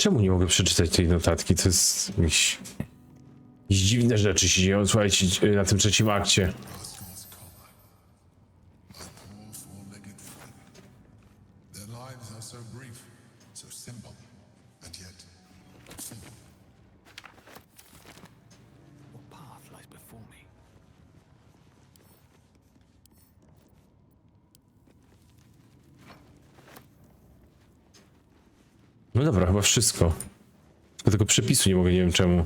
Czemu nie mogę przeczytać tej notatki? To jest jakieś dziwne rzeczy się dzieją, słuchajcie, na tym trzecim akcie. No dobra, chyba wszystko. Tylko tego przepisu nie mogę, nie wiem czemu.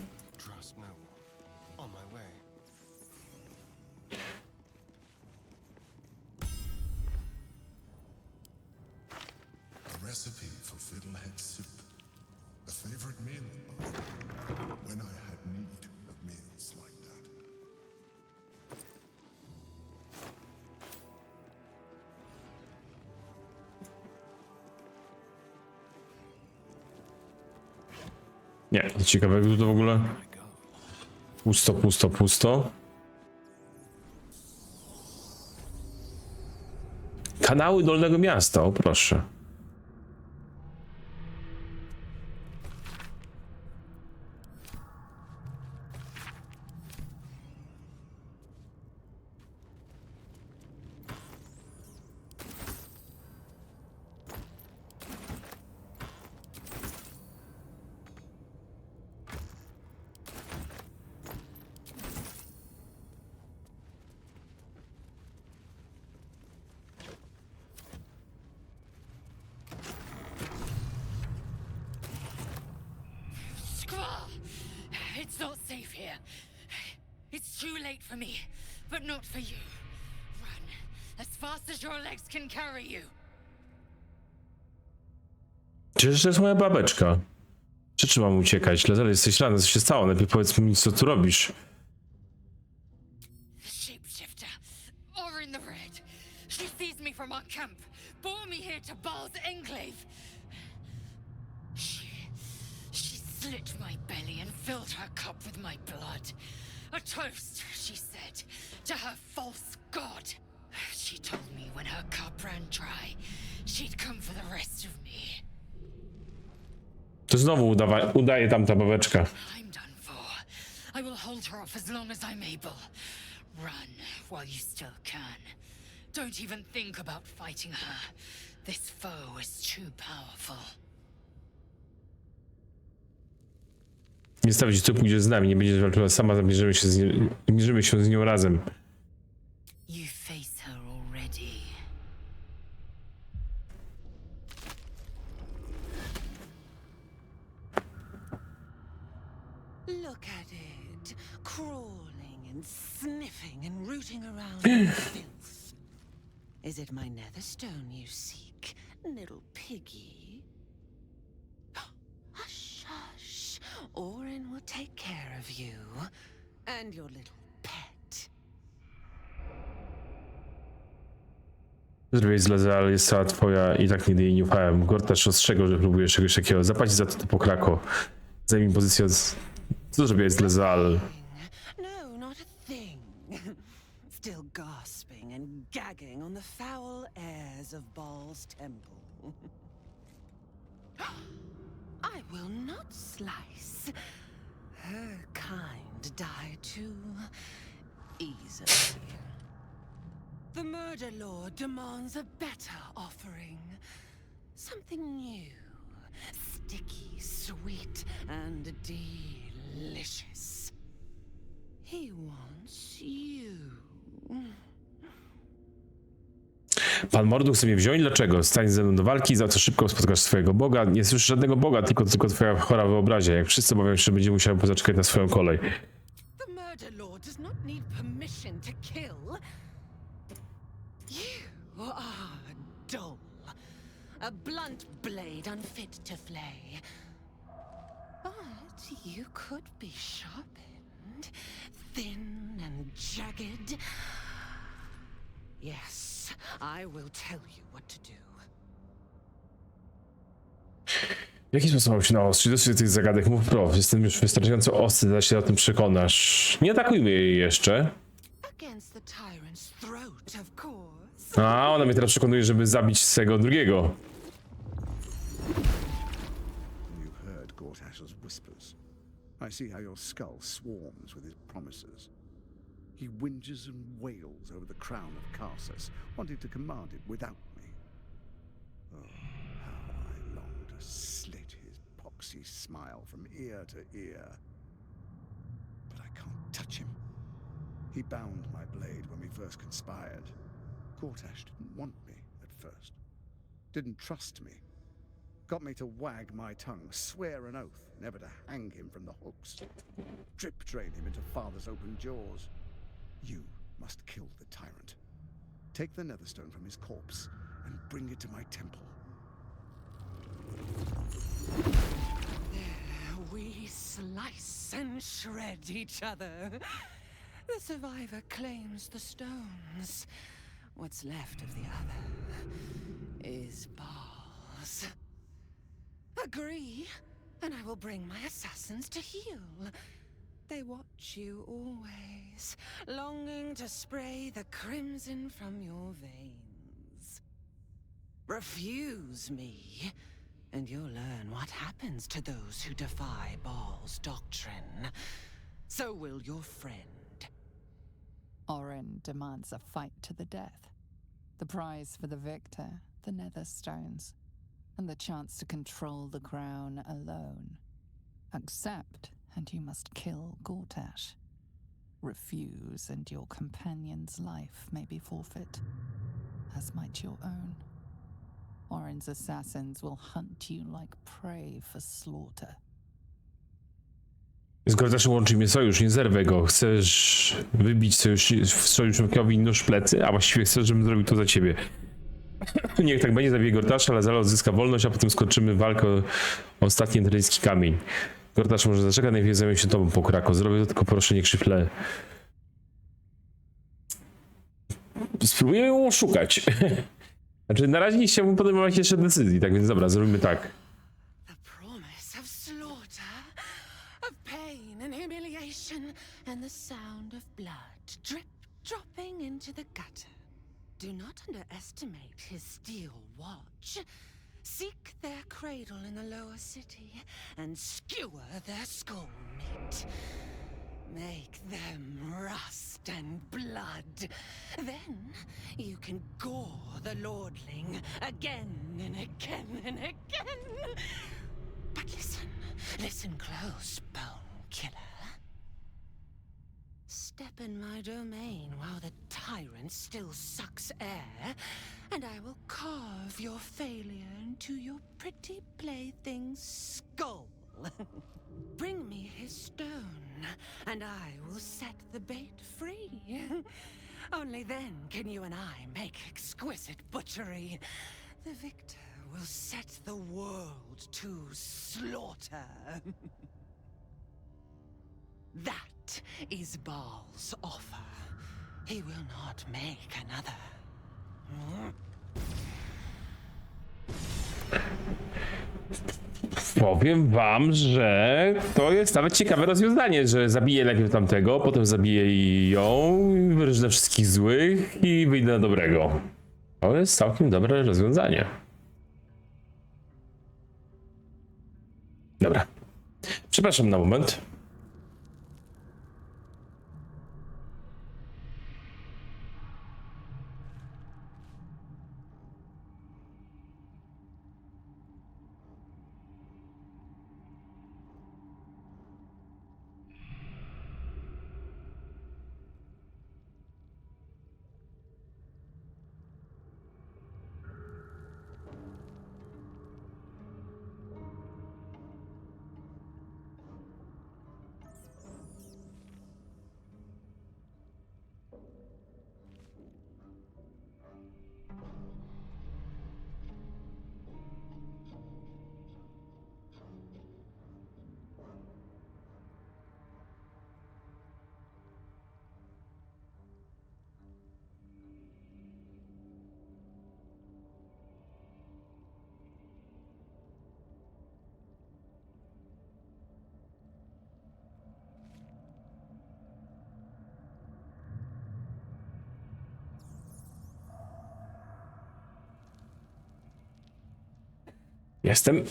Nie, nic ciekawego tu w ogóle. Pusto, pusto, pusto. Kanały Dolnego Miasta, o proszę. It's not safe here. It's too late for me, but not for you. Run as fast as your legs can carry you. Przecież to jest moja babeczka. Czy mam uciekać? Dlatego jesteś ranny, co się stało? Najpierw powiedz mi, co tu robisz. Shapeshifter, or in the red. She seized me from our camp, bore me here to Baal's enclave. She slit my belly and filled her cup with my blood. A toast, she said, to her false god. She told me when her cup ran dry, she'd come for the rest of me. To znowu udaje tamta babeczka. I'm done for. I will hold her off as long as I'm able. Run while you still can. Don't even think about fighting her. This foe is too powerful. Nie stawić, tu pójdzie z nami, nie będzie walczyła sama, zmierzymy się z nią razem. You face her already. Look at it, crawling and sniffing and rooting around in the filth. Is it my netherstone you seek, little piggy? Hush, hush. Orin will take care of you and your little pet. Zrobiłeś źle, ale jest cała twoja i tak nigdy jej nie ufałem. Gortasz ostrzegał, że próbujesz czegoś takiego. Zapłacić za to pokrako. Zajmij pozycję od... Co zrobiłeś źle, Zal? No, not a thing. Still gasping and gagging on the foul airs of Baal's temple. I will not slice. Her kind die too easily. The Murder Lord demands a better offering. Something new, sticky, sweet, and delicious. He wants you. Pan Mordu chce mnie wziąć? Dlaczego? Stań ze mną do walki, za to szybko spotkasz swojego Boga. Nie słyszysz żadnego Boga, tylko twoja chora wyobraźnia. Jak wszyscy obawiają się, że będzie musiał pozaczekać na swoją kolej. The Murder Lord does not need permission to kill. You are dull. A blunt blade unfit to flay. But you could be sharpened, thin and jagged. Yes, I will tell you what to do. W jaki sposób mam się naostrzyć? Dosyć tych zagadek, mów prof. Jestem już wystarczająco ostry, że się o tym przekonasz. Nie atakujmy jej jeszcze. Against the tyrant's throat, of course. A, ona mnie teraz przekonuje, żeby zabić tego drugiego. You heard as whispers. I see how your skull swarms with his promises. He whinges and wails over the crown of Carsus, wanting to command it without me. Oh, how I long to slit his poxy smile from ear to ear. But I can't touch him. He bound my blade when we first conspired. Gortash didn't want me at first. Didn't trust me. Got me to wag my tongue, swear an oath never to hang him from the hooks. Drip drain him into father's open jaws. You must kill the tyrant. Take the netherstone from his corpse and bring it to my temple. There we slice and shred each other. The survivor claims the stones. What's left of the other is balls. Agree, and I will bring my assassins to heal. They watch you always, longing to spray the crimson from your veins. Refuse me, and you'll learn what happens to those who defy Baal's doctrine. So will your friend. Orin demands a fight to the death. The prize for the victor, the Netherstones, and the chance to control the crown alone. Accept, and you must kill Gortash. Refuse, and your companion's life may be forfeit, as might your own. Orin's assassins will hunt you like prey for slaughter. Z Gortaszem łączy mnie sojusz, nie zerwę go. Chcesz wybić sojusznikowi nóż w plecy, a właściwie chcesz, żebym zrobił to za ciebie. Niech tak będzie, zabiję Gortasza, ale zaraz odzyska wolność, a potem skończymy walkę o ostatni enteryjski kamień. Gortasz może zaczeka, najpierw zajmę się tobą, pokrako. Zrobię to, tylko proszę nie krzywle. Spróbuję ją oszukać. Znaczy, na razie nie chciałbym podejmować jeszcze decyzji, tak więc dobra, zrobimy tak. The promise of slaughter, of pain and humiliation, and the sound of blood dropping into the gutter. Do not underestimate his steel watch. Seek their cradle in the lower city and skewer their skull meat. Make them rust and blood. Then you can gore the lordling again and again and again. But listen close, bone killer. Step in my domain while the tyrant still sucks air, and I will carve your failure into your pretty plaything's skull. Bring me his stone, and I will set the bait free. Only then can you and I make exquisite butchery. The victor will set the world to slaughter. That is Baal's offer. He will not make another. Powiem wam, że to jest nawet ciekawe rozwiązanie, że zabiję najpierw tamtego, potem zabiję ją, wyróżnię wszystkich złych i wyjdę na dobrego. To jest całkiem dobre rozwiązanie. Dobra. Przepraszam na moment. Jestem.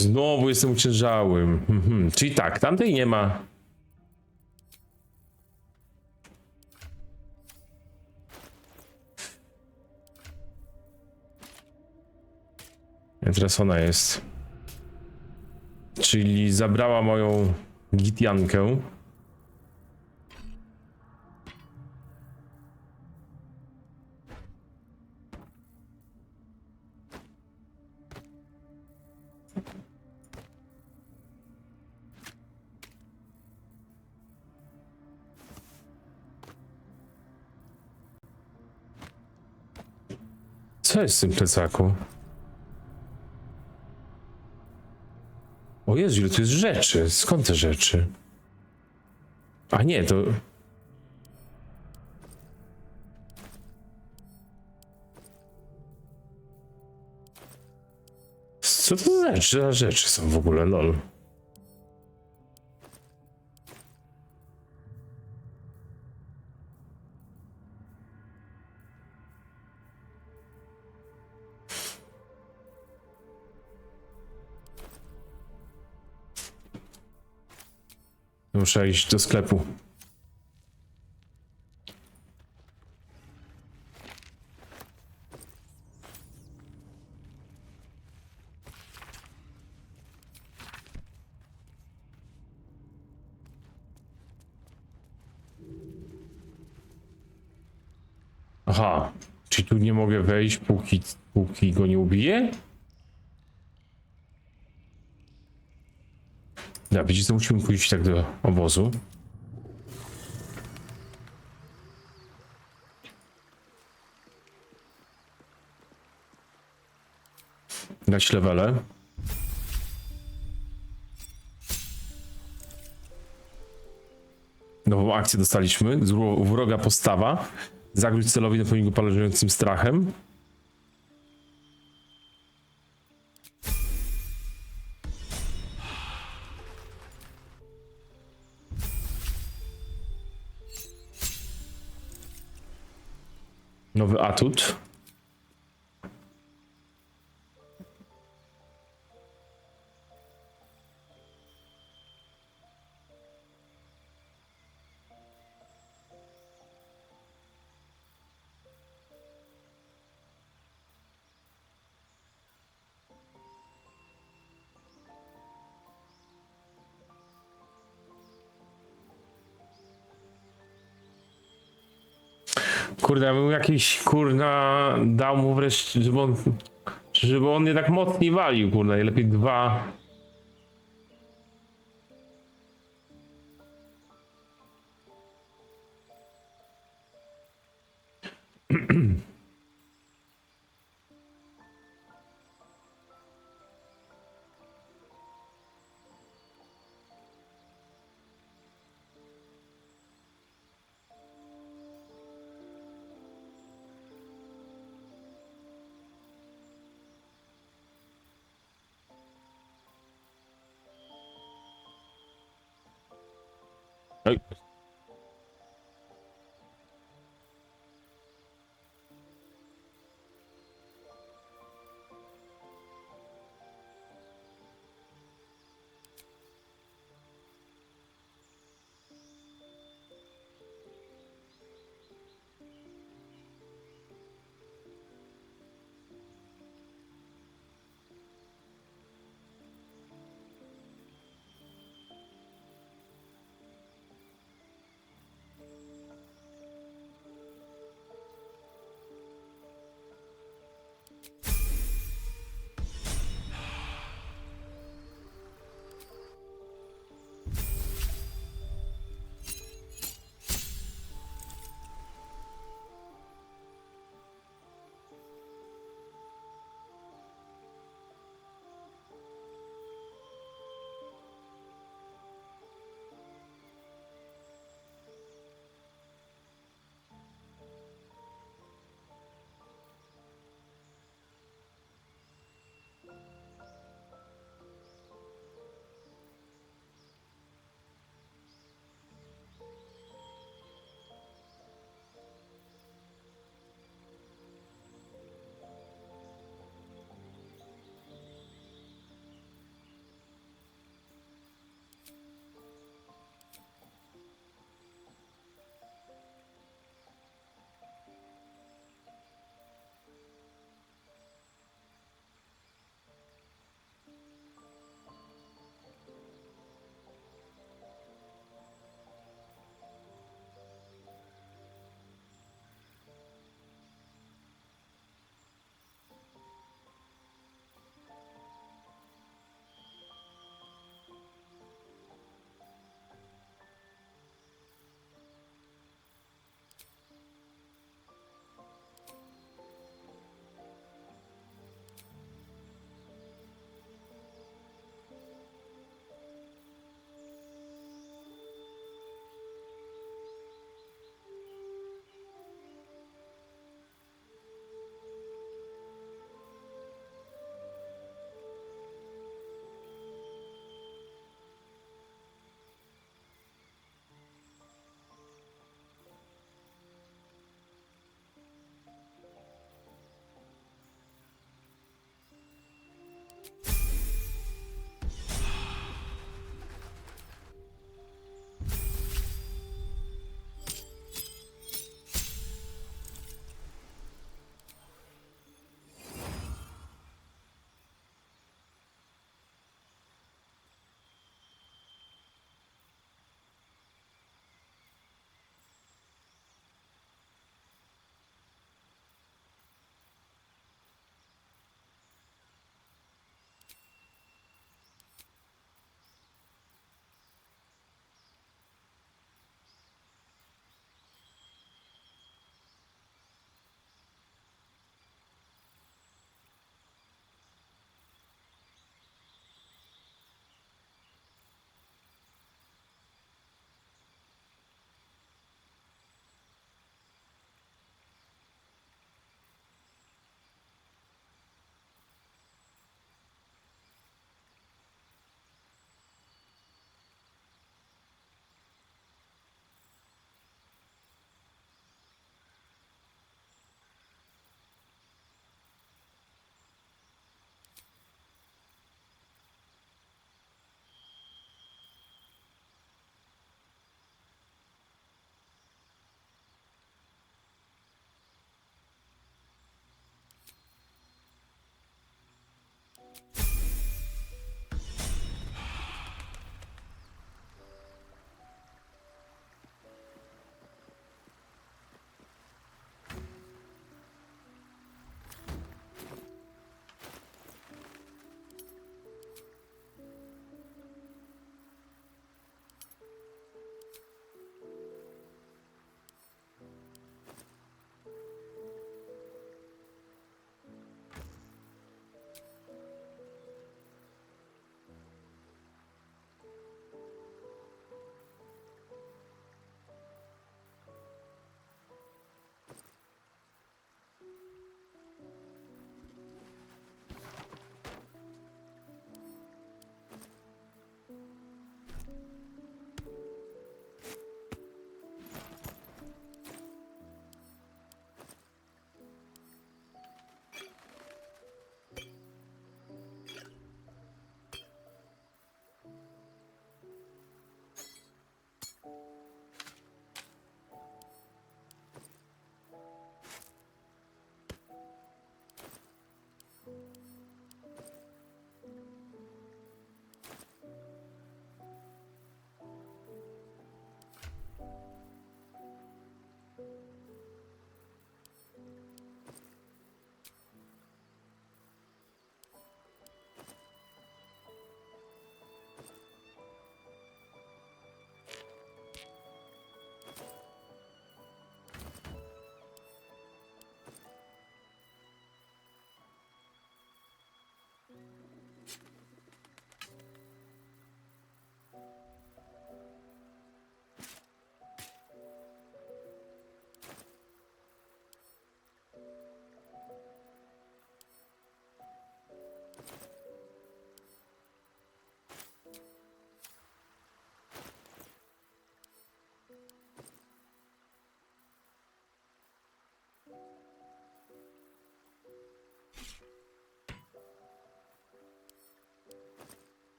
Znowu jestem uciężałym. Czyli tak, tamtej nie ma. I teraz ona jest. Czyli zabrała moją gitjankę. Co jest w tym plecaku? O Jezu, ile tu jest rzeczy. Skąd te rzeczy? A nie, to... Co to za rzeczy są w ogóle, lol? Muszę iść do sklepu. Aha, czyli tu nie mogę wejść, póki go nie ubiję? Ja, wiecie co, musimy pójść tak do obozu. Dać levele. Nową akcję dostaliśmy. Wroga postawa. Zagróź celowi na go paraliżującym strachem. Nowy atut. Kurde, ja bym jakiś, kurna, dał mu wreszcie, żeby on jednak mocniej walił, kurde, najlepiej 2. Oj.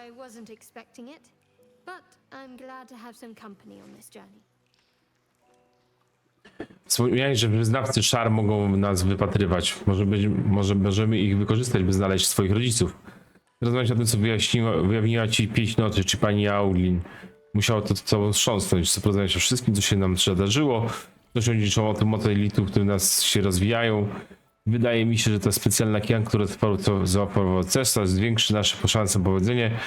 I wasn't expecting it, but I'm glad to have some company on this journey. Wspomniałeś, że wyznawcy szar mogą nas wypatrywać. Może możemy ich wykorzystać, by znaleźć swoich rodziców. Rozmawiać o tym, co wyjawiła ci pieśń nocy, czy pani Aulin. Musiało to całą wstrząsnąć, co porozmawiać o wszystkim, co się nam przydarzyło. Dość o tym mocy elitów, które nas się rozwijają. Wydaje mi się, że ta specjalna kijanka, która załapała cesarz, zwiększy nasze szanse na powodzenie.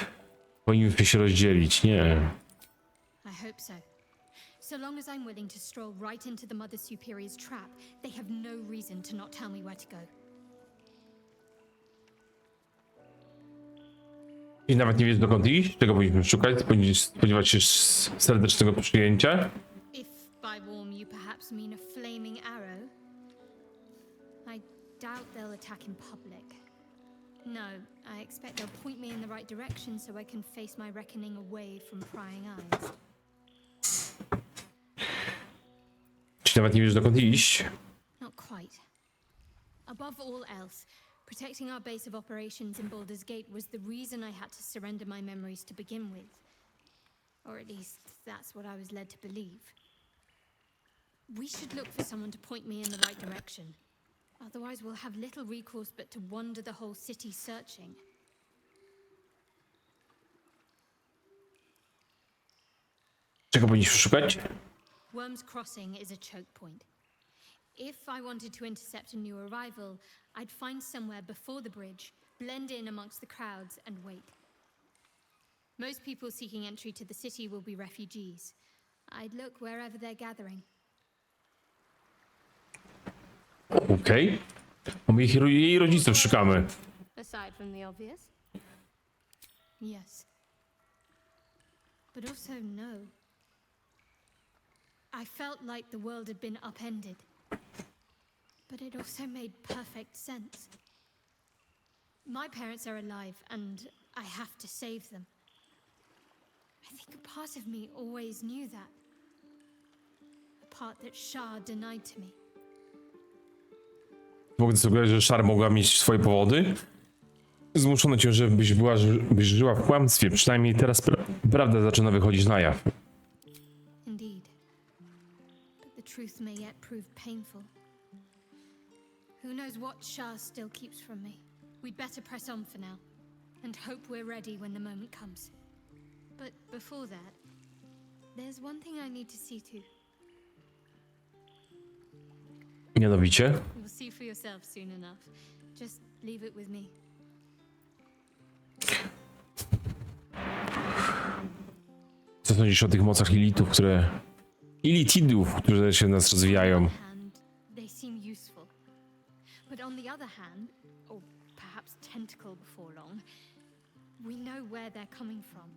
Powinniśmy się rozdzielić, nie. I hope so. So long as I'm willing to stroll right into the Mother Superior's trap, they have no reason to not tell me where to go. I nawet nie wiesz, dokąd iść? Czego powinniśmy szukać? Powinniśmy spodziewać się serdecznego przyjęcia? If by warm you perhaps mean a flaming arrow, I doubt they'll attack in public. No, I expect they'll point me in the right direction so I can face my reckoning away from prying eyes. Czy nawet nie wiesz, dokąd iść? Not quite. Above all else, protecting our base of operations in Baldur's Gate was the reason I had to surrender my memories to begin with. Or at least, that's what I was led to believe. We should look for someone to point me in the right direction. Otherwise, we'll have little recourse but to wander the whole city searching. Czego powinniśmy szukać? Worm's Crossing is a choke point. If I wanted to intercept a new arrival, I'd find somewhere before the bridge, blend in amongst the crowds, and wait. Most people seeking entry to the city will be refugees. I'd look wherever they're gathering. Okej. My jej rodziców szukamy. Aside from the obvious? Yes. But also no. I felt like the world had been upended. But it also made perfect sense. My parents are alive, and I have to save them. I think a part of me always knew that. A part that Shah denied to me. Mogę sugerować, że szar mogła mieć swoje powody? Zmuszono cię, żebyś żyła w kłamstwie. Przynajmniej teraz prawda zaczyna wychodzić na jaw. Indeed. But the truth may yet prove painful. Who knows what Shah still keeps from me? We'd better press on for now, and hope we're ready when the moment comes. But before that, there's one thing I need to see to. Mianowicie? You'll see for yourself soon enough. Just leave it with me. Co sądzisz o tych mocach elitów, elitidów, które się w nas rozwijają? And they seem useful. But on the other hand, or perhaps tentacle before long, we know where they're coming from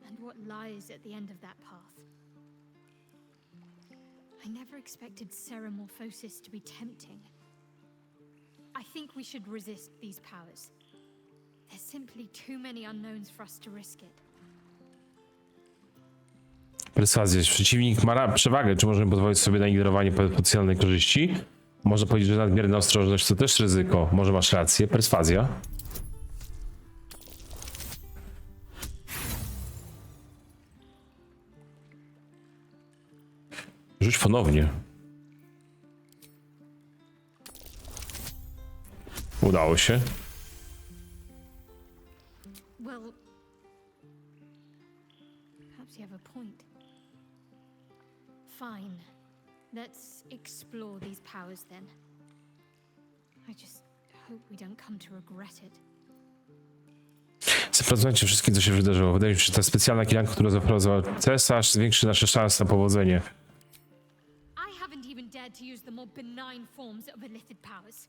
and what lies at the end of that path. I never expected Ceramorphosis to be tempting. I think we should resist these powers. There's simply too many unknowns for us to risk it. Perswazja. Przeciwnik ma przewagę. Czy możemy pozwolić sobie na ignorowanie potencjalnej korzyści? Można powiedzieć, że nadmierna ostrożność to też ryzyko. Może masz rację. Perswazja. Rzuć ponownie. Udało się. Well, perhaps you have a point. Fine. Let's explore these powers then. I just hope we don't come to regret it. Zapracujcie wszystkim, co się wydarzyło. Wydaje mi się, że ta specjalna kijanka, którą zaprowadziła cesarz, zwiększy nasze szanse na powodzenie. I haven't even dared to use the more benign forms of elithid powers.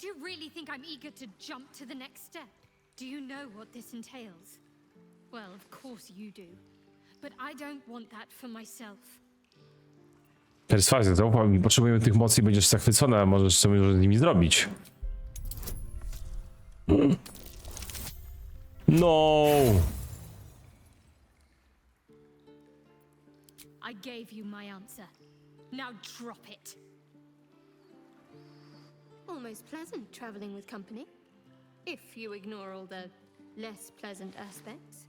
Do you really think I'm eager to jump to the next step? Do you know what this entails? Well, of course you do. But I don't want that for myself. Perswazja, zaufaj mi, potrzebujemy tych mocy i będziesz zachwycona, a możesz coś z nimi zrobić. No. I gave you my answer. Now drop it. Almost pleasant traveling with company. If you ignore all the less pleasant aspects.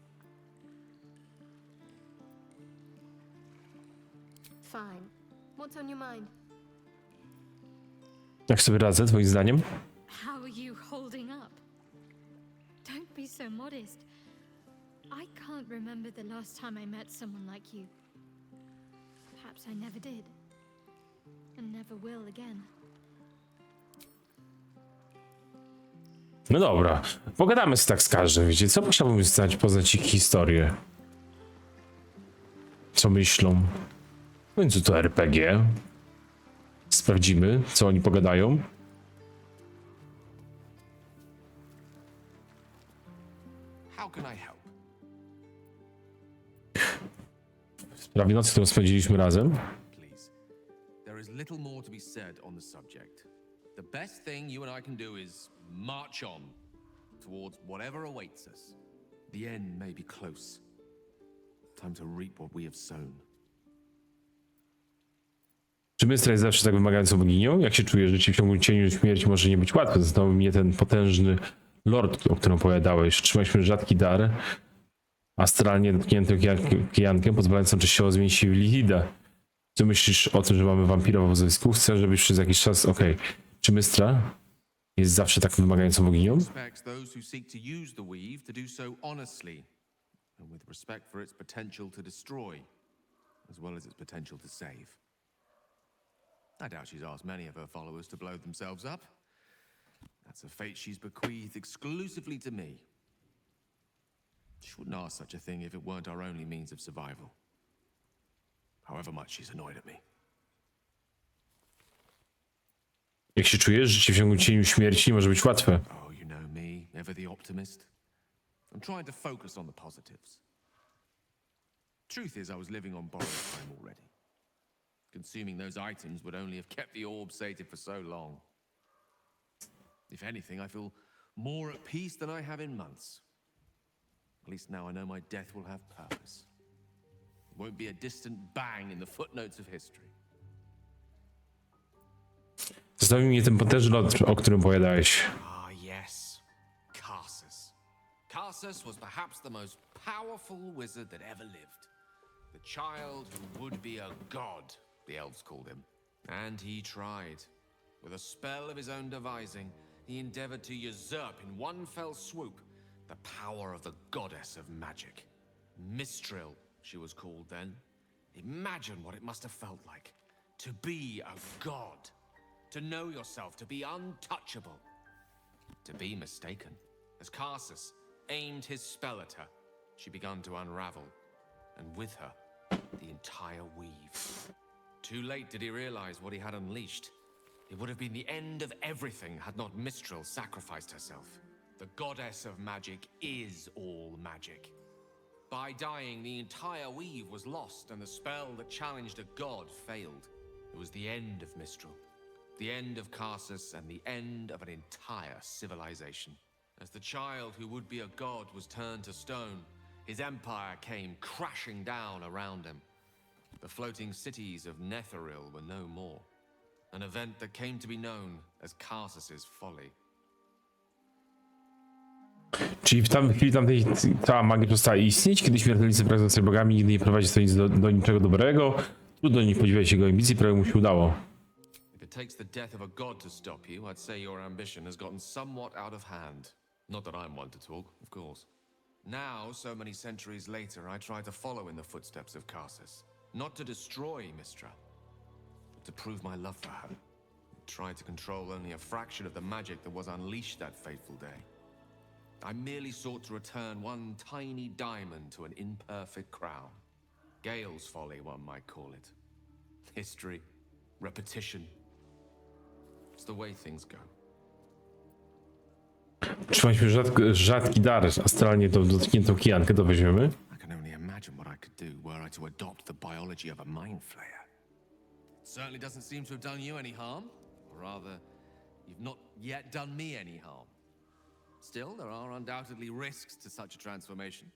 Fine. What's on your mind? Jak sobie radzę, twoim zdaniem? How are you holding up? Don't be so modest. I can't remember the last time I met someone like you. Perhaps I never did. And never will again. No dobra, pogadamy sobie tak z każdym, wiecie, co musiałbym poznać ich historię. Co myślą. W końcu to RPG. Sprawdzimy, co oni pogadają. How can I help? Prawie noc, którą spędziliśmy razem. Please. There is little more to be said on the subject. The best thing you and I can do is march on towards whatever awaits us. The end may be close. Time to reap what we have sown. Czy Mystra jest zawsze tak wymagającą boginią? Jak się czujesz, że ci w ciągu cieniu śmierci może nie być łatwo? Zastanowił mnie ten potężny lord, o którym opowiadałeś. Trzymaliśmy rzadki dar, astralnie dotkniętym kijankiem, pozwalającym częściowo zmienić się w Lihida. Co myślisz o tym, że mamy wampira w obozowisku? Chcę, żebyś przez jakiś czas... Okej. Czy Mystra jest zawsze tak wymagającą boginią? Expects those who seek to use the weave to do so honestly and with respect for its potential to destroy, as well as its potential to save. I doubt she's asked many of her followers to blow themselves up. That's a fate she's bequeathed exclusively to me. She wouldn't ask such a thing if it weren't our only means of survival. However much she's annoyed at me. Jak się czujesz, że ci w ciągu cieniu śmierci nie może być łatwe? Oh, you know me, ever the optimist. I'm trying to focus on the positives. Truth is, I was living on borrowed time already. Consuming those items would only have kept the orb sated for so long. If anything, I feel more at peace than I have in months. At least now I know my death will have purpose. It won't be a distant bang in the footnotes of history. Zastanowił mnie ten potężny lot, o którym opowiadałeś. Ah, yes. Karsus. Karsus was perhaps the most powerful wizard that ever lived. The child who would be a god, the elves called him. And he tried. With a spell of his own devising, he endeavored to usurp in one fell swoop the power of the goddess of magic. Mistral, she was called then. Imagine what it must have felt like to be a god. To know yourself, to be untouchable. To be mistaken. As Karsus aimed his spell at her, she began to unravel. And with her, the entire weave. Too late did he realize what he had unleashed. It would have been the end of everything had not Mistral sacrificed herself. The goddess of magic is all magic. By dying, the entire weave was lost, and the spell that challenged a god failed. It was the end of Mistral. The end of Karsus and the end of an entire civilization. As the child who would be a god was turned to stone, his empire came crashing down around him. The floating cities of Netheril were no more. An event that came to be known as Karsus's folly. Czyli w chwili tamtej cała magia przestała istnieć, kiedy śmiertelnicy pragnąc sobie bogami nigdy nie prowadzi to nic do niczego dobrego. Trudno nie podziwiać jego ambicji, prawie mu się udało. If it takes the death of a god to stop you, I'd say your ambition has gotten somewhat out of hand. Not that I'm one to talk, of course. Now, so many centuries later, I try to follow in the footsteps of Karsus. Not to destroy Mistra, but to prove my love for her. Try to control only a fraction of the magic that was unleashed that fateful day. I merely sought to return one tiny diamond to an imperfect crown. Gale's folly, one might call it. History, repetition. It's the way things go. Trzymaliśmy rzadki dar, astralnie dotkniętą kijankę, to weźmiemy. I can only imagine what I could do were I to adopt the biology of a mind flayer. It certainly doesn't seem to have done you any harm. Or rather, you've not yet done me any harm. Still, there are undoubtedly risks to such a transformation.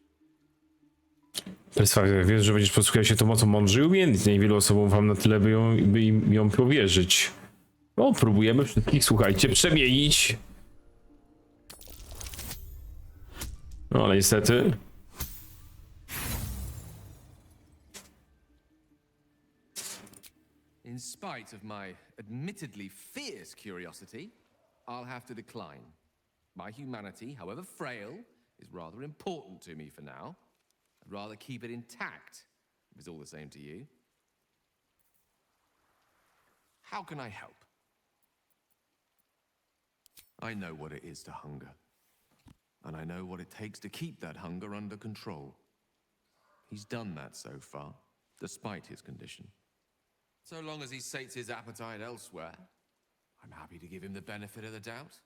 Perswazja, wiesz, że będziesz posługiwał się tą mocą mądrze i umiejętnie. Niewielu osobom wam na tyle by im ją powierzyć. No, próbujemy wszystkich, słuchajcie, przemienić. No ale niestety. In spite of my admittedly fierce curiosity, I'll have to decline. My humanity, however frail, is rather important to me for now. I'd rather keep it intact, if it's all the same to you. How can I help? I know what it is to hunger. And I know what it takes to keep that hunger under control. He's done that so far, despite his condition. So long as he sates his appetite elsewhere, I'm happy to give him the benefit of the doubt.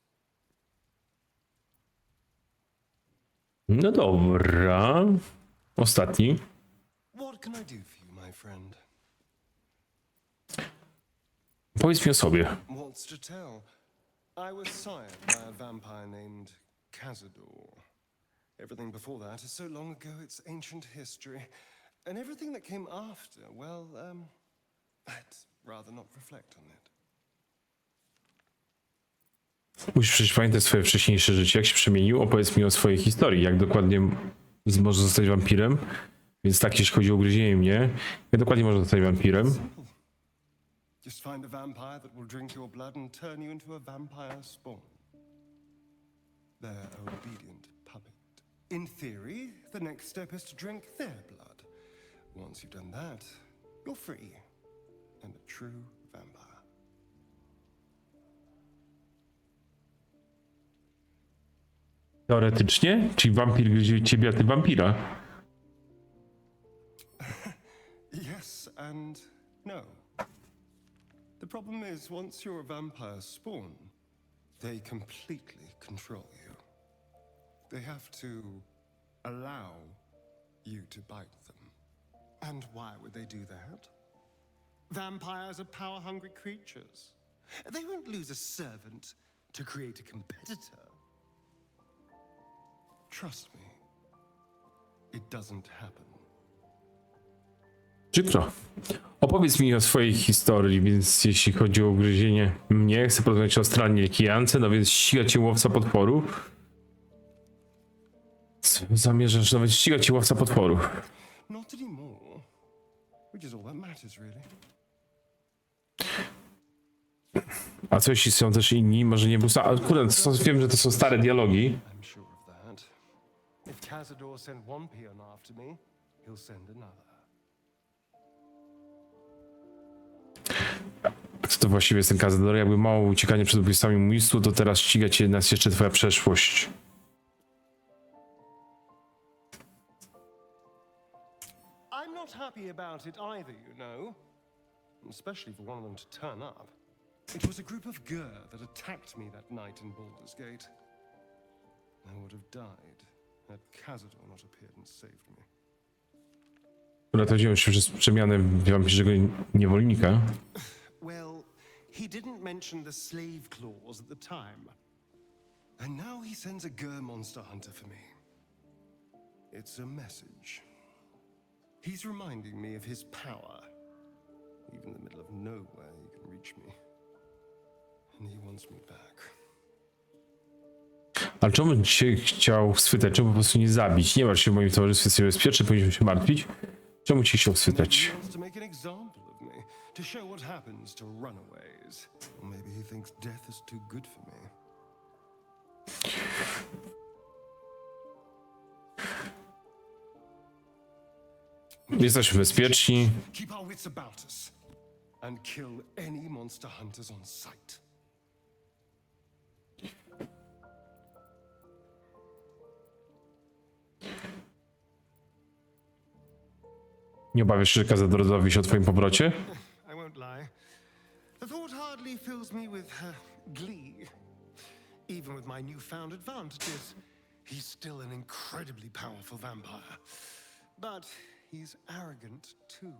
No dobra. Ostatni. What can I do for you, my friend? Powiedz mi o sobie. What's to tell? I was sired by a vampire named Cazador. Everything before that is so long ago it's ancient history. And everything that came after, well, I'd rather not reflect on it. Musisz przecież pamiętać swoje wcześniejsze życie, jak się przemienił. Opowiedz mi o swojej historii, jak dokładnie może zostać wampirem. Więc tak, jeśli chodzi o ugryzienie mnie, jak dokładnie można zostać wampirem. Simple. Just find a vampire that will drink your blood and turn you into a vampire spawn. Their obedient puppet. In theory, the next step is to drink their blood. Once you've done that, you're free and a true vampire. Teoretycznie? Czyli wampir gryzie ciebie, a ty wampira. Yes and no. The problem is, once you're a vampire spawn, they completely control you. They have to allow you to bite them. And why would they do that? Vampires are power-hungry creatures. They won't lose a servant to create a competitor. Trust me, it doesn't happen. Przykro. Opowiedz mi o swojej historii, więc jeśli chodzi o ugryzienie mnie, chcę porozmawiać o Australii kijance, no więc ściga cię łowca potworu. Zamierzasz nawet ścigać cię łowca potworu. Not anymore. Which is all that matters, really. A co jeśli są też inni? Może nie był sam. Kurde, wiem, że to są stare dialogi. I'm sure of that. If Cazador sent one peon after me, he'll send another. Co to właściwie jest ten Cazador? Jakby mało uciekanie przed ubójstwami umysłu, to teraz ściga cię nas jeszcze twoja przeszłość. I'm not happy about it either, you know. Especially for one of them to turn up. It was a group of Gur that attacked me that night in Baldur's Gate. I would have died had Cazador not appeared and saved me. Uratodziłem się przez przemianę wampirzego niewolnika. Well, he didn't mention the slave clause at the time. And now he sends a Gur monster hunter for me. It's a message. He's reminding me of his power. Even in the middle of nowhere, he can reach me. And he wants me back. Ale czemu bym cię chciał schwytać? Czemu po prostu nie zabić? Nie masz się w moim towarzystwie sobie bezpiecznie, powinniśmy się martwić. Czemu cię chciał schwytać? He wants to make an example of me, to show what happens to runaways. Or maybe he thinks death is too good for me. Jesteśmy bezpieczni. Keep our wits about us and kill any monster hunters on sight. Nie obawiasz się, że Cazador dowie się o twoim powrocie? I won't lie. The thought hardly fills me with glee. Even with my newfound advantages, he's still an incredibly powerful vampire. But he's arrogant too.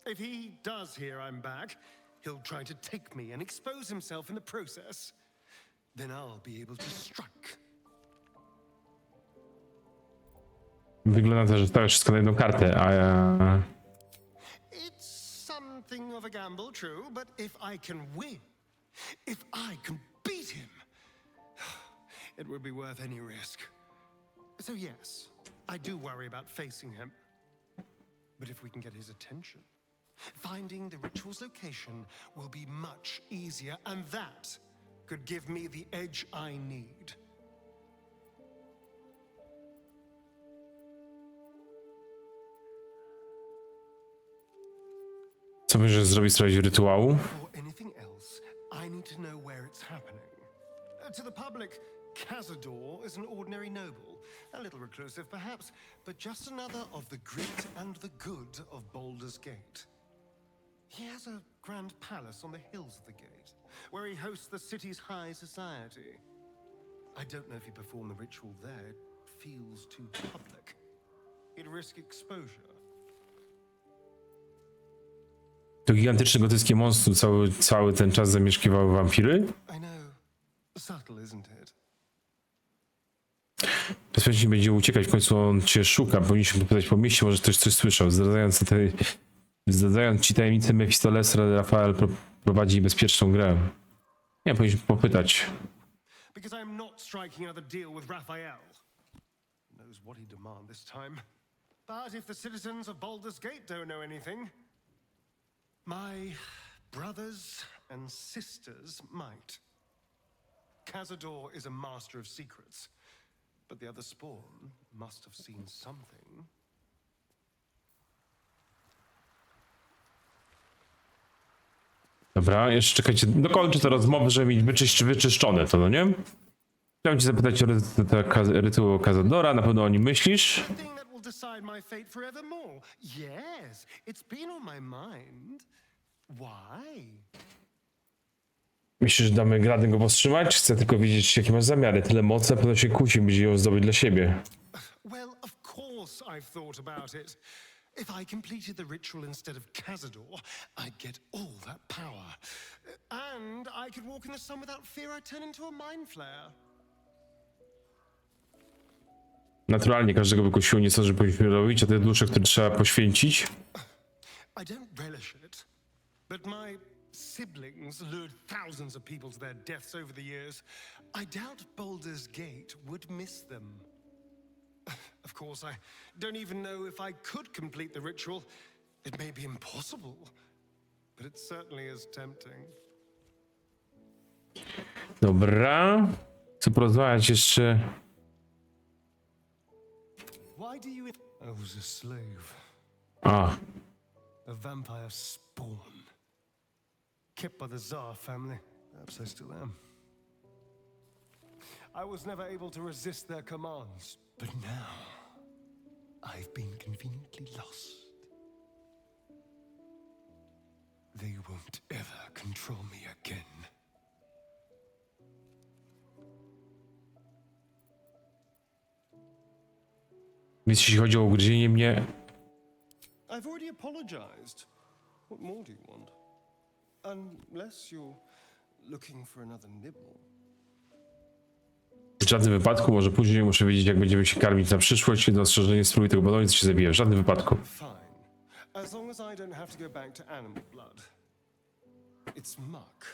If he does hear I'm back, he'll try to take me and expose himself in the process. Then I'll be able to strike. Wygląda to, że stawiasz wszystko na jedną kartę, a ja... It's something of a gamble, true, but if I can win, if I can beat him, it would be worth any risk. So yes, I do worry about facing him. But if we can get his attention, finding the ritual's location will be much easier, and that could give me the edge I need. Co będziesz zrobić w sprawie rytuału? For anything else, I need to know where it's happening. To the public, Cazador is an ordinary noble, a little reclusive perhaps, but just another of the great and the good of Baldur's Gate. He has a grand palace on the hills of the gate, where he hosts the city's high society. I don't know if he performed the ritual there. It feels too public. He'd risk exposure. To gigantyczne gotyckie monstrum cały ten czas zamieszkiwały wampiry? I know. Subtle, isn't it? Bezpiecznie będzie uciekać, w końcu on cię szuka. Powinniśmy popytać po mieście, może ktoś coś słyszał. Zdradzając ci tajemnicę, Mefistoles Rafael prowadzi bezpieczną grę. Nie, powinniśmy popytać. Because I'm not striking another deal with Raphael. Knows what he demand this time. But if the citizens of Baldur's Gate don't know anything, my brothers and sisters might. Cazador is a master of secrets, but the other spawn must have seen something. Dobra, jeszcze czekajcie, dokończę tę rozmowę, żeby mieć wyczyszczone to, no nie? Chciałem cię zapytać o rytuał Cazadora, na pewno o nim myślisz? Thing that will decide my fate forevermore. Yes, it's been on my mind. Why? Myślisz, że damy radę go powstrzymać? Chcę tylko wiedzieć, jakie masz zamiary. Tyle mocy, na pewno się kusi, będzie ją zdobyć dla siebie. Well, of course I've thought about it. If I completed the ritual instead of Cazador, I'd get all that power. And I could walk in the sun without fear I'd turn into a mind flare. Naturalnie każdego by kusiło nieco, że powinniśmy robić, a te dusze, które trzeba poświęcić. I don't relish it, but my siblings lured thousands of people to their deaths over the years. I doubt Baldur's Gate would miss them. Of course, I don't even know if I could complete the ritual. It may be impossible, but it certainly is tempting. Dobra. Chcę porozmawiać jeszcze. Why do you... I was a slave. A. A vampire spawn. Kept by the Tsar family. Perhaps I still am. I was never able to resist their commands. But now, I've been conveniently lost. They won't ever control me again. Więc jeśli chodzi o ugryzienie mnie... I've already apologized. What more do you want? Unless you're looking for another nibble. W żadnym wypadku, może później muszę wiedzieć, jak będziemy się karmić na przyszłość. Jedno ostrzeżenie, spróbuj tego balonie, co się zabije. W żadnym wypadku. Fine. As long as I don't have to go back to animal blood. It's muck.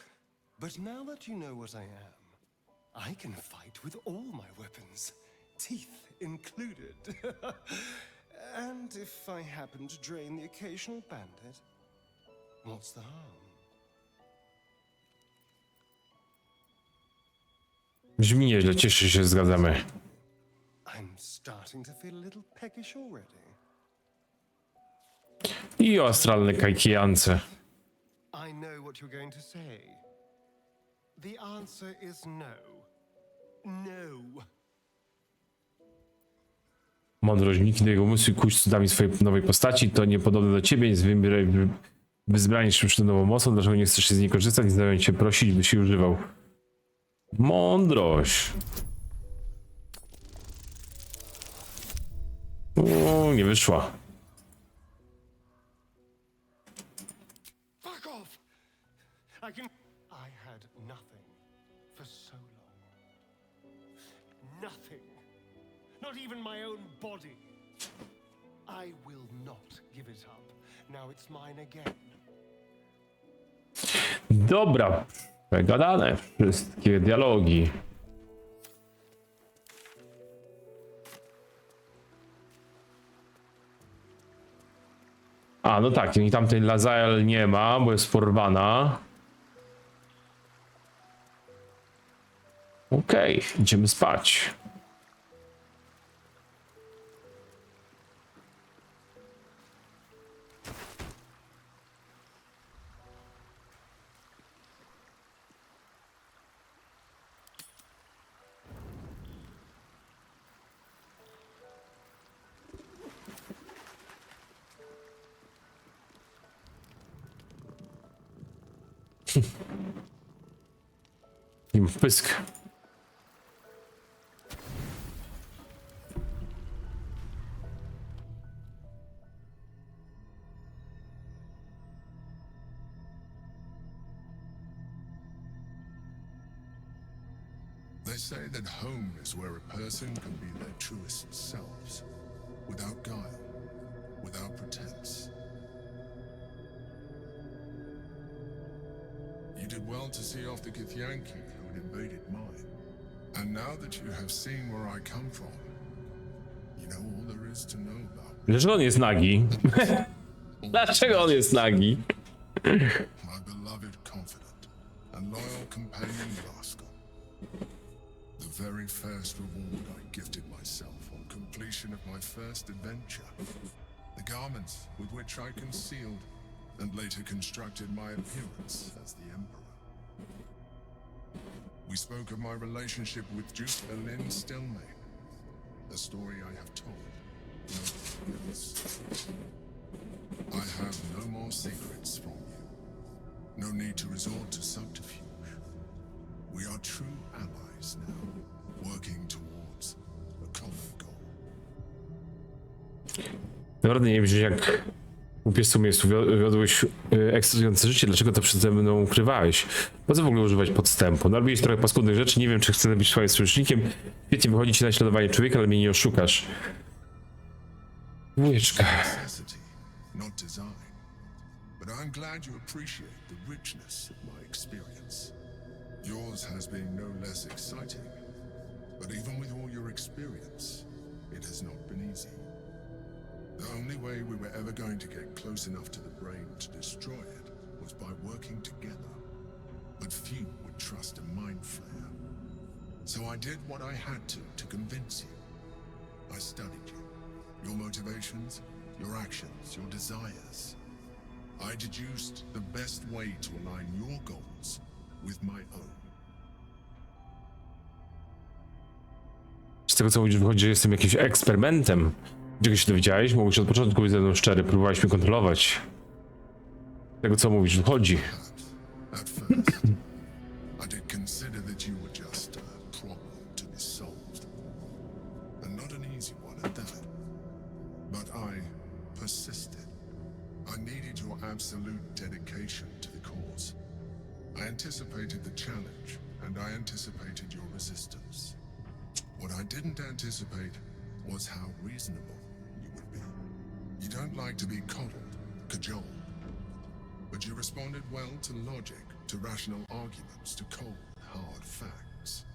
But now that you know what I am, I can fight with all my weapons. Teeth included. And if I happen to drain the occasional bandit, what's the harm? Brzmi nieźle, cieszę się, zgadzamy. I'm starting to feel a little peckish already. I o astralne kajkijance. I know what you're going to say. The answer is no. No. Mądrość wyniki do jego umysłu i kuś cudami swojej nowej postaci, to niepodobne do ciebie, jest wyzbranie się przed nową mocą, dlaczego nie chcesz się z niej korzystać, nie zdają cię prosić, by się używał. Mądrość. Nie wyszła. Fuck off! I had nothing for so long. Nothing. Not even my own body. I will not give it up. Now it's mine again. Dobra. Przegadane wszystkie dialogi. A, no tak, i tamtej Lazael nie ma, bo jest porwana. Okej, idziemy spać. Im pysk. They say that home is where a person can be their truest selves, without guile, without pretense. You did well to see off the Githyanki who had invaded mine. And now that you have seen where I come from, you know all there is to know about me. Dlaczego on jest nagi? Dlaczego on jest nagi? My beloved confidant and loyal companion rascal. The very first reward I gifted myself on completion of my first adventure. The garments with which I concealed and later constructed my appearance as the Emperor. We spoke of my relationship with Duke Berlin Stillmain, a story I have told. No else. I have no more secrets from you. No need to resort to subterfuge. We are true allies now, working towards a common goal. Naprawdę nie wiem, jak głupie w sumie wiodłeś ekscytujące życie, dlaczego to przede mną ukrywałeś? Po co w ogóle używać podstępu? Narobiłeś trochę paskudnych rzeczy, nie wiem, czy chcę być swoim sojusznikiem. Świetnie wychodzi ci naśladowanie człowieka, ale mnie nie oszukasz. Wujeczka. Necessity, not design. But I'm glad you appreciate the richness of my experience. Yours has been no less exciting. But even with all your experience, it has not been easy. The only way we were ever going to get close enough to the brain to destroy it was by working together. But few would trust a mind flare. So I did what I had to convince you. I studied you. Your motivations, your actions, your desires. I deduced the best way to align your goals with my own. Z tego co mówisz, wychodzi, że jestem jakimś eksperymentem. Czego się dowiedziałeś? Mogłeś od początku być ze mną szczery, próbowałeś mnie kontrolować. Z tego co mówisz, wychodzi. At first, I did consider that you were just a problem to be solved. And not an easy one at that. But I persisted. I needed your absolute dedication to the cause. I anticipated the challenge, and I anticipated your resistance. What I didn't anticipate was how reasonable you would be. You don't like to be coddled, cajoled. But you responded well to logic, to rational arguments, to cold, hard facts.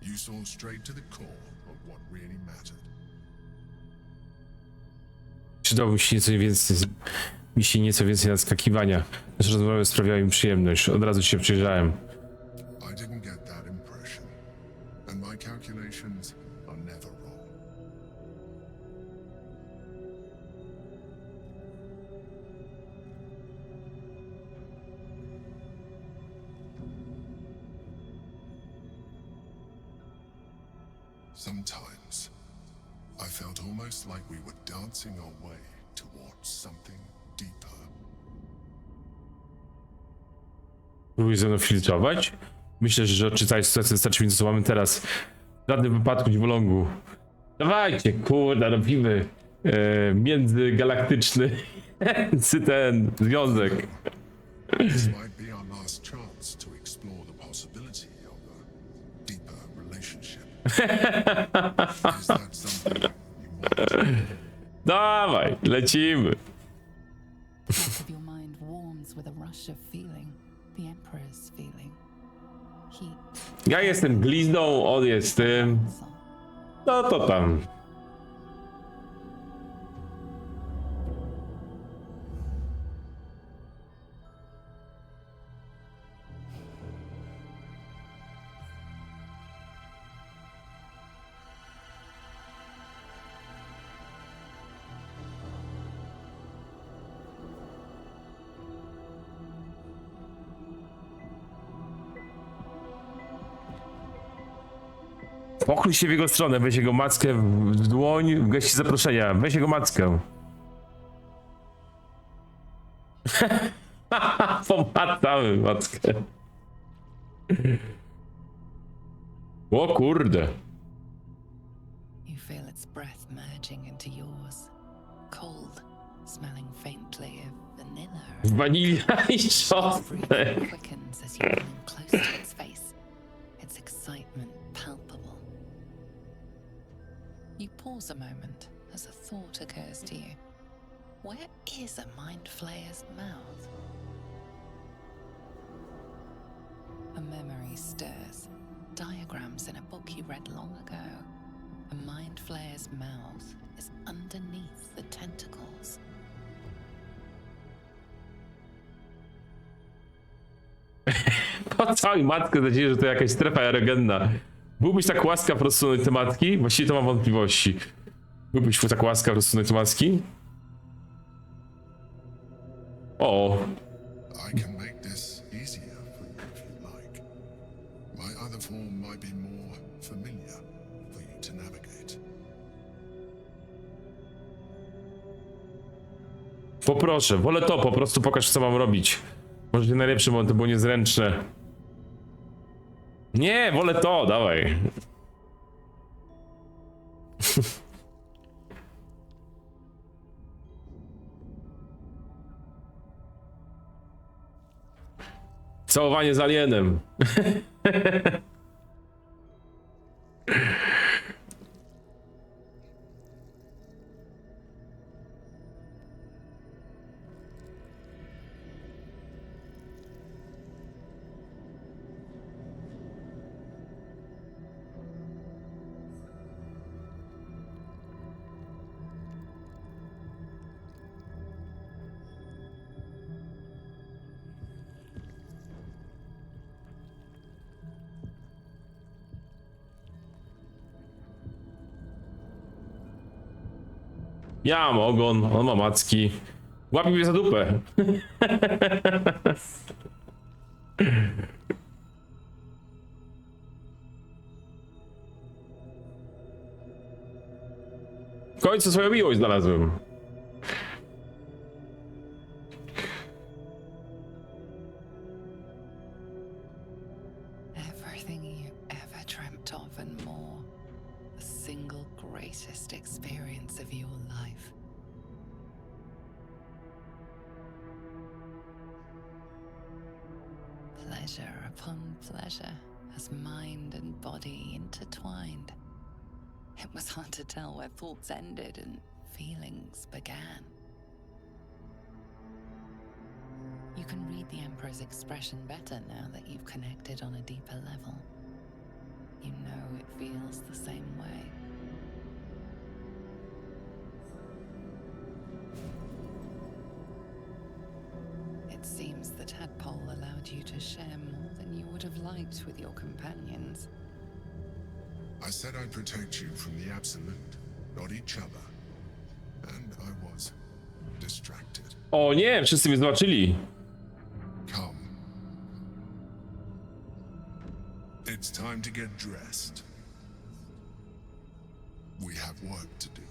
You saw straight to the core of what really mattered. Przydałoby mi się nieco więcej naskakiwania. Nasze rozmowy sprawiały mi przyjemność. Od razu się przyjrzałem. I didn't get that impression, and my calculations are never wrong. Sometimes I felt almost like we were dancing our way towards something deeper. Próbuj ze mną filtrować? Myślę, że odczytałeś sytuację, wystarczy mi to, co mamy teraz. W żadnym wypadku nie wolongu. Dawajcie, kurde, robimy międzygalaktyczny ten związek. This might be our last chance to explore the possibility of a deeper relationship. Is that something you want? Dawaj, lecimy. Half of your mind warms with a rush of feeling, the Emperor's feeling. Heat, Ja jestem glizdą, on jest tym. No to tam. Pochyl się w jego stronę, weź jego mackę w dłoń w geście zaproszenia. Weź jego mackę. Pomacamy mackę. O kurde. You feel its breath merging into yours. Cold, smelling faintly of vanilla. Wanilia i Its czosnek. breathing quickens as you pull in close to its face. Its excitement palpable. You pause a moment as a thought occurs to you. Where is a mind flayer's mouth? A memory stirs. Diagrams in a book you read long ago. A mind flayer's mouth is underneath the tentacles. Pocałuj matkę, nadzieję, że to jakaś strefa erogenna. Byłbyś tak łaskaw rozsunąć te matki? Właściwie to mam wątpliwości. Byłbyś tak łaskaw rozsunąć te matki? O. I can make this easier for you if you like. My other form might be more familiar for you to navigate. Poproszę, wolę to, po prostu pokaż, co mam robić. Może nie najlepszy moment, to było niezręczne. Nie, wolę to, dawaj. Całowanie z alienem. Ja mam ogon, on ma macki. Łapie mnie za dupę. W końcu swoją miłość znalazłem. Everything you ever dreamt of and more. The single greatest experience of your life. Pleasure upon pleasure as mind and body intertwined. It was hard to tell where thoughts ended and feelings began. You can read the Emperor's expression better now that you've connected on a deeper level. You know it feels the same way. It seems that Tadpole allowed you to share more than you would have liked with your companions. I said I'd protect you from the Absolute, not each other. And I was distracted. O nie, wszyscy mnie zobaczyli. Come. It's time to get dressed. We have work to do.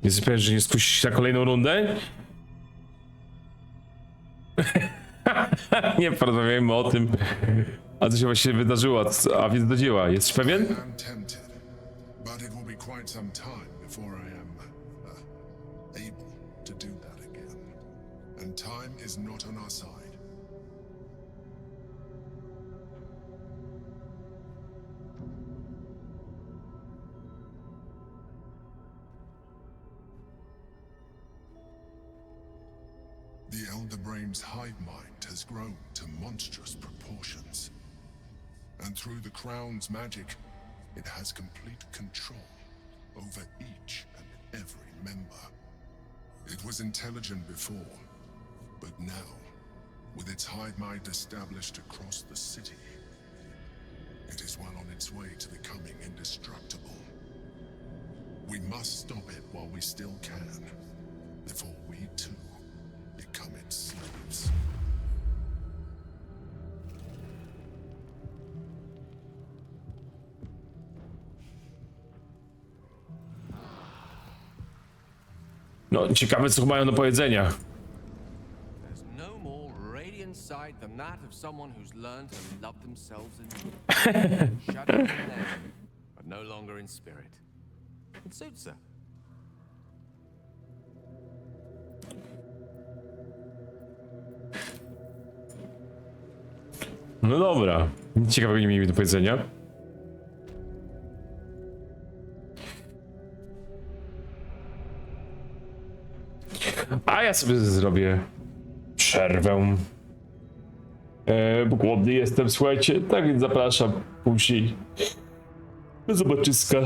Jesteś pewien, że nie skusisz się na kolejną rundę? Nie porozmawiajmy o tym. A co się właściwie wydarzyło, a więc do dzieła. Jesteś pewien? I am tempted, but it will be quite some time before I am able to do that again. And time is not on our side. The Elder Brain's hive mind has grown to monstrous proportions. And through the Crown's magic, it has complete control over each and every member. It was intelligent before, but now, with its hive mind established across the city, it is well on its way to becoming indestructible. We must stop it while we still can, before we too become its slaves. No, ciekawe co mają do powiedzenia. There's no more radiant sight than that of someone who's learned to love themselves and shadow in name, but no longer in spirit. It suits her. No dobra, nic ciekawego nie mieli do powiedzenia. A ja sobie zrobię przerwę. Bo głodny jestem, słuchajcie, tak więc zapraszam później. Do zobaczyska.